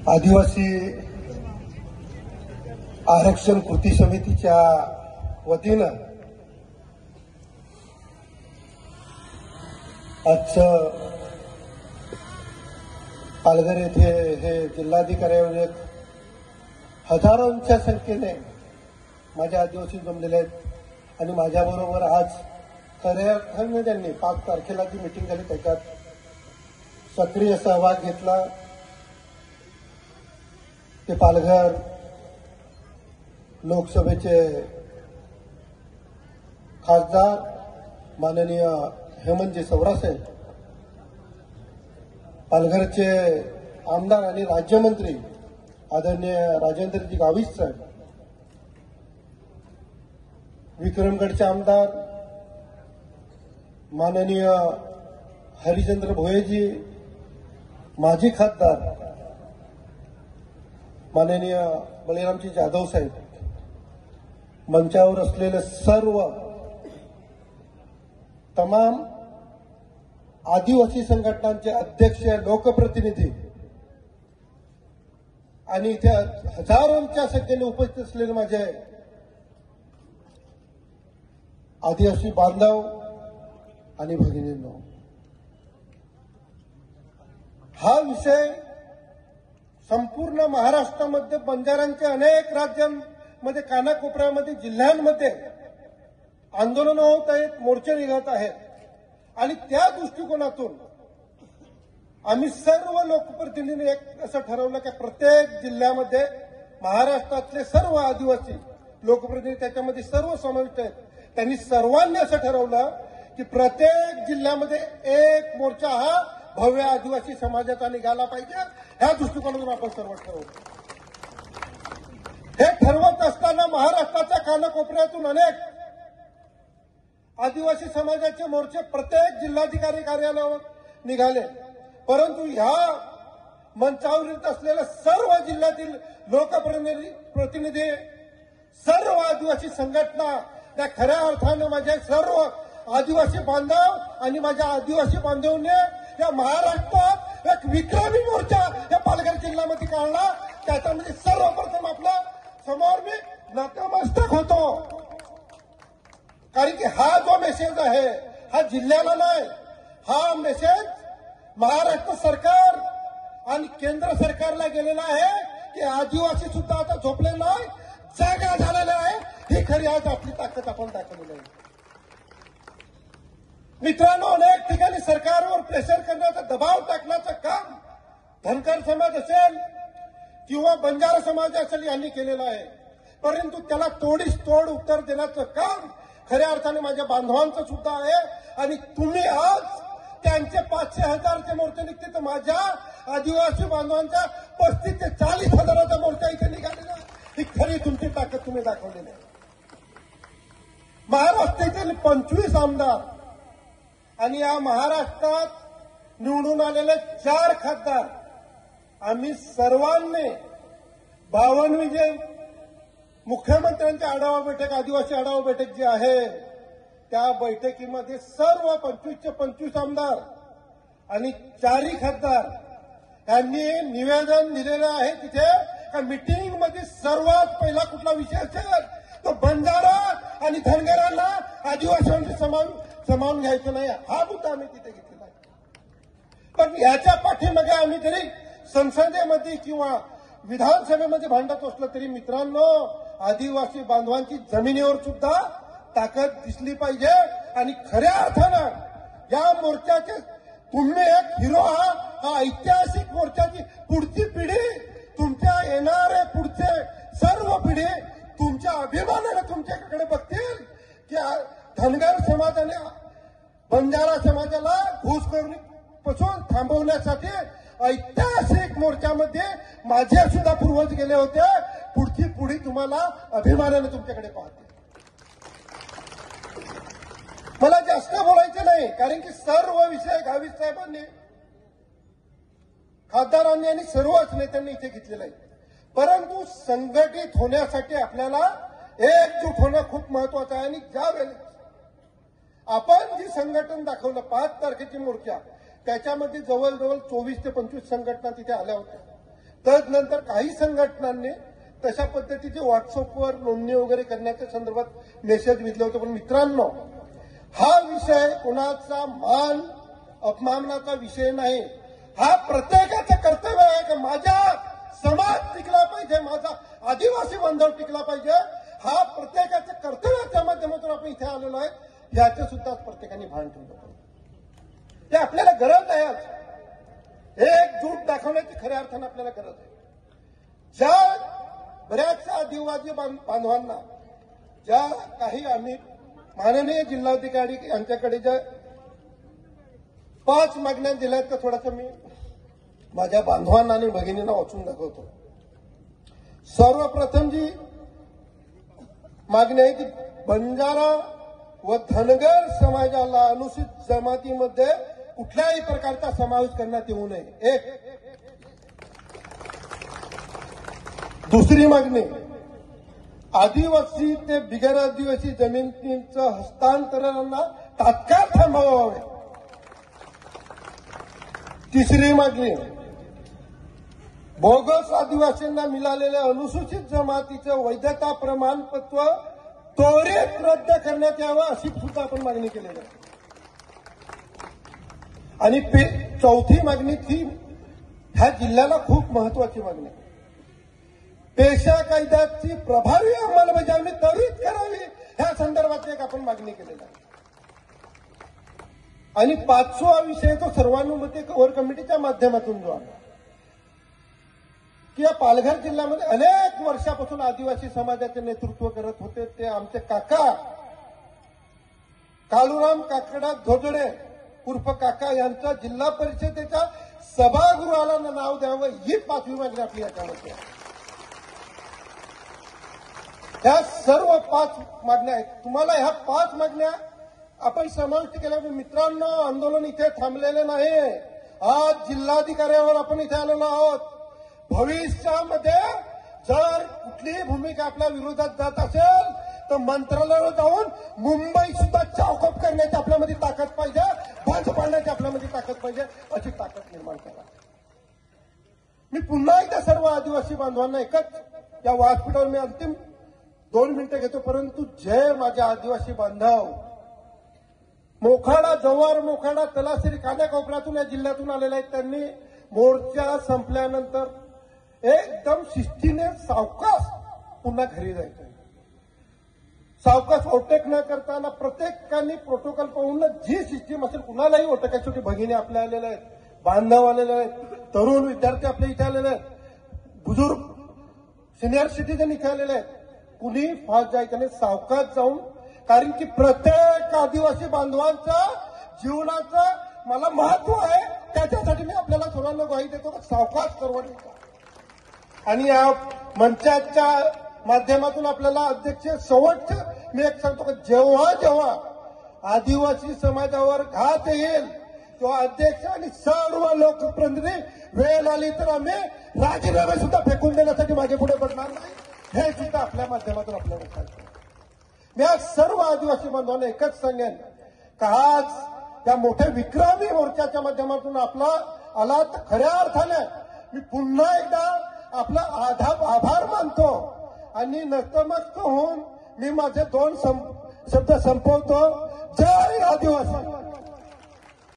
आदिवासी आरक्षण कृती समितीच्या वतीनं आजचं पालघर येथे हे जिल्हाधिकाऱ्यावर एक हजारोंच्या संख्येने माझे आदिवासी जमलेले आहेत आणि माझ्याबरोबर आज खऱ्या अर्थाने त्यांनी 5 तारखेला जी मीटिंग झाली त्याच्यात सक्रिय सहभाग घेतला। ते पालघर लोकसभेचे खासदार माननीय हेमंतजी सवरासाहेब, पालघरचे आमदार आणि राज्यमंत्री आदरणीय राजेंद्रजी गावित साहेब, विक्रमगडचे आमदार माननीय हरिचंद्र भोयेजी, माजी खासदार माननीय बळीरामजी जाधव साहेब, मंचावर असलेले सर्व तमाम आदिवासी संघटनांचे अध्यक्ष, लोकप्रतिनिधी आणि इथे हजारोंच्या संख्येने उपस्थित असलेले माझे आदिवासी बांधव आणि भगिनींनो, हा विषय संपूर्ण महाराष्ट्रामध्ये बंजारांच्या अनेक राज्यांमध्ये, कानाकोपऱ्यामध्ये, जिल्ह्यांमध्ये आंदोलन होत आहेत, मोर्चे निघत आहेत आणि त्या दृष्टिकोनातून आम्ही सर्व लोकप्रतिनिधींनी एक असं ठरवलं की प्रत्येक जिल्ह्यामध्ये महाराष्ट्रातले सर्व आदिवासी लोकप्रतिनिधी त्याच्यामध्ये सर्व समाविष्ट आहेत। त्यांनी सर्वांनी असं ठरवलं की प्रत्येक जिल्ह्यामध्ये एक मोर्चा हा भव्य आदिवासी समाजाचा निघाला पाहिजे। ह्या दृष्टिकोनातून आपण सर्व ठरवलं। हे ठरवत असताना महाराष्ट्राच्या कानाकोपऱ्यातून अनेक आदिवासी समाजाचे मोर्चे प्रत्येक जिल्हाधिकारी कार्यालयावर निघाले, परंतु ह्या मंचावर येत असलेल्या सर्व जिल्ह्यातील लोकप्रतिनिधी, सर्व आदिवासी संघटना, त्या खऱ्या अर्थानं माझे सर्व आदिवासी बांधव आणि माझ्या आदिवासी बांधवांनी या महाराष्ट्रात एक विक्रमी मोर्चा या पालघर जिल्ह्यामध्ये काढला। त्याच्यामध्ये सर्वप्रथम आपल्या समोर मी नतमस्तक होतो, कारण की हा जो मेसेज आहे हा जिल्ह्याला नाही, हा मेसेज महाराष्ट्र सरकार आणि केंद्र सरकारला गेलेला आहे की आदिवासी सुद्धा आता झोपले नाही, जागा झालेले आहे। ही खरी आज आपली ताकद आपण दाखवलेली आहे। मित्रांनो, अनेक ठिकाणी सरकारवर प्रेशर करण्याचा, दबाव टाकण्याचं काम धनगर समाज असेल किंवा बंजारा समाज असेल यांनी केलेलं आहे, परंतु त्याला तोडीस तोड उत्तर देण्याचं काम खऱ्या अर्थाने माझ्या बांधवांचं सुद्धा आहे। आणि तुम्ही आज त्यांचे 500,000चे मोर्चे निघते, तर माझ्या आदिवासी बांधवांच्या 35 ते 40 हजाराचा मोर्चा इथे निघालेला आहे। ही खरी तुमची ताकद तुम्ही दाखवलेली आहे। महाराष्ट्रातील 25 आमदार आणि या महाराष्ट्रात निवडून आलेले 4 खासदार, आम्ही सर्वांनी 52 जे मुख्यमंत्र्यांची आढावा बैठक, आदिवासी आढावा बैठक जी आहे, त्या बैठकीमध्ये सर्व 25चे 25 आमदार आणि 4 खासदार यांनी निवेदन दिलेलं आहे तिथे मीटिंगमध्ये सर्वात पहिला कुठला विषय असेल तो बंजारा आणि धनगरांना आदिवासींशी सामावून घ्यायचं नाही, हा मुद्दा आम्ही तिथे घेतलेला आहे। पण याच्या पाठीमागे आम्ही जरी संसदेमध्ये किंवा विधानसभेमध्ये भांडत असलो तरी मित्रांनो, आदिवासी बांधवांची जमिनीवर सुद्धा ताकद दिसली पाहिजे। आणि खऱ्या अर्थानं या मोर्चाचे तुम्ही एक हिरो आहात। हा ऐतिहासिक मोर्चाची पुढची पिढी, तुमच्या येणारे पुढचे सर्व पिढी तुमच्या अभिमानाने तुमच्याकडे बघतील की धनगर समाजाने बंजारा समाजाला घुसखोरीपासून थांबवण्यासाठी ऐतिहासिक मोर्चामध्ये माझे सुद्धा पूर्वज गेले होते। पुढची पिढी तुम्हाला अभिमानाने तुमच्याकडे पाहते। मला जास्त बोलायचं नाही, कारण की सर्व विषय गावित साहेबांनी, खासदारांनी आणि सर्वच नेत्यांनी इथे घेतलेला आहे। परंतु संघटित होण्यासाठी आपल्याला एकजूट होणं खूप महत्वाचं आहे। आणि ज्या वेळेस आपण जी संघटन दाखवलं 5 तारखेची मोर्चा, त्याच्यामध्ये जवळजवळ 24 ते 25 संघटना तिथे आल्या होत्या। तदनंतर काही संघटनांनी तशा पद्धतीची व्हॉट्सअपवर नोंदणी वगैरे करण्याच्या संदर्भात मेसेज दिले होते. पण मित्रांनो, हा विषय कोणाचा मान अपमानाचा विषय नाही. हा प्रत्येकाचं कर्तव्य आहे की माझा समाज टिकला पाहिजे, माझा आदिवासी बांधव टिकला पाहिजे. हा प्रत्येकाचं कर्तव्याच्या माध्यमातून आपण इथे आलेलो आहे. याचं सुद्धा प्रत्येकाने भान ठेवलं पाहिजे. ते आपल्याला गरज आहे. एकजूट दाखवण्याची खऱ्या अर्थानं आपल्याला गरज आहे. ज्या बऱ्याचशा आदिवासी बांधवांना ज्या काही आम्ही माननीय जिल्हाधिकारी यांच्याकडे ज्या 5 मागण्या दिल्या तर थोडंसं मी माझ्या बांधवांना आणि भगिनींना वाचून दाखवतो. सर्वप्रथम जी मागणी आहे ती बंजारा व धनगर समाजाला अनुसूचित जमातीमध्ये कुठल्याही प्रकारचा समावेश करण्यात येऊ नये. एक. दुसरी मागणी, आदिवासी ते बिगर आदिवासी जमिनींचं हस्तांतरणाला तात्काळ थांबवावे. तिसरी मागणी, बोगस आदिवासींना मिळालेल्या अनुसूचित जमातीचं वैधता प्रमाणपत्र त्वरित रद्द करण्यात यावं अशी सुद्धा आपण मागणी केलेली आहे. आणि चौथी मागणी ही ह्या जिल्ह्याला खूप महत्वाची मागणी आहे. पेशा कायद्याची प्रभावी अंमलबजावणी त्वरित करावी ह्या संदर्भात एक आपण मागणी केलेली आहे. आणि 5वा विषय तो सर्वानुमते कोर कमिटीच्या माध्यमातून जो आहे की या पालघर जिल्ह्यामध्ये अनेक वर्षापासून आदिवासी समाजाचे नेतृत्व करत होते ते आमचे काका काळूराम काकडा धोजडे उर्फ काका यांच्या जिल्हा परिषदेच्या सभागृहाला नाव द्यावं ही 5वी मागणी आपली याच्यामध्ये आहे. ह्या सर्व 5 मागण्या आहेत. तुम्हाला ह्या 5 मागण्या आपण समाविष्ट केल्या. मित्रांनो, आंदोलन इथे थांबलेले नाही. आज जिल्हाधिकाऱ्यावर आपण इथे आलेलो आहोत. भविष्यामध्ये जर कुठलीही भूमिका आपल्या विरोधात जात असेल तर मंत्रालयावर जाऊन मुंबई सुद्धा चौकअप करण्याची आपल्यामध्ये ताकद पाहिजे, बंद पाडण्याची आपल्यामध्ये ताकद पाहिजे. अशी ताकद निर्माण करा. मी पुन्हा एकदा सर्व आदिवासी बांधवांना एकच या व्यासपीठावर मी अंतिम 2 मिनिटं घेतो. परंतु जय माझे आदिवासी बांधव. मोखाडा, जव्हार, मोखाडा, तलासरी, कानाकोपऱ्यातून या जिल्ह्यातून आलेले आहेत. त्यांनी मोर्चा संपल्यानंतर एकदम शिस्तीने सावकाश पुन्हा घरी जायचं. सावकाश ओटक न करताना प्रत्येकाने प्रोटोकॉल पाहून जी सिस्टीम असेल, कुणालाही ओटक. छोटी भगिनी आपल्या आलेल्या आहेत, बांधव आलेले आहेत, तरुण विद्यार्थी आपल्या इथे आलेले आहेत, बुजुर्ग सिनियर सिटीजन इथे आलेले आहेत. कुणी फास्ट जायचं नाही, सावकाश जाऊन. कारण की प्रत्येक आदिवासी बांधवांचं जीवनाचं मला महत्व आहे. त्याच्यासाठी मी आपल्याला सर्वांना ग्वाही देतो की सावकाश करवण्याचा. आणि या मंचाच्या माध्यमातून आपल्याला अध्यक्ष शेवटचं मी एक सांगतो की जेव्हा जेव्हा आदिवासी समाजावर घात येईल तेव्हा अध्यक्ष आणि सर्व लोकप्रतिनिधी वेळ आली तर आम्ही राजीनामे सुद्धा फेकून देण्यासाठी मागे पुढे पडणार नाही. हे सुद्धा आपल्या माध्यमातून आपल्याला सांगतो. मी आज सर्व आदिवासी बांधवांना एकच सांगेन की आज या मोठ्या विक्रमी मोर्चाच्या माध्यमातून आपला आला तर खऱ्या अर्थाने मी पुन्हा एकदा आपला आभार मानतो आणि नतमस्तक होऊन मी माझे 2 शब्द संपवतो. जय आदिवासी.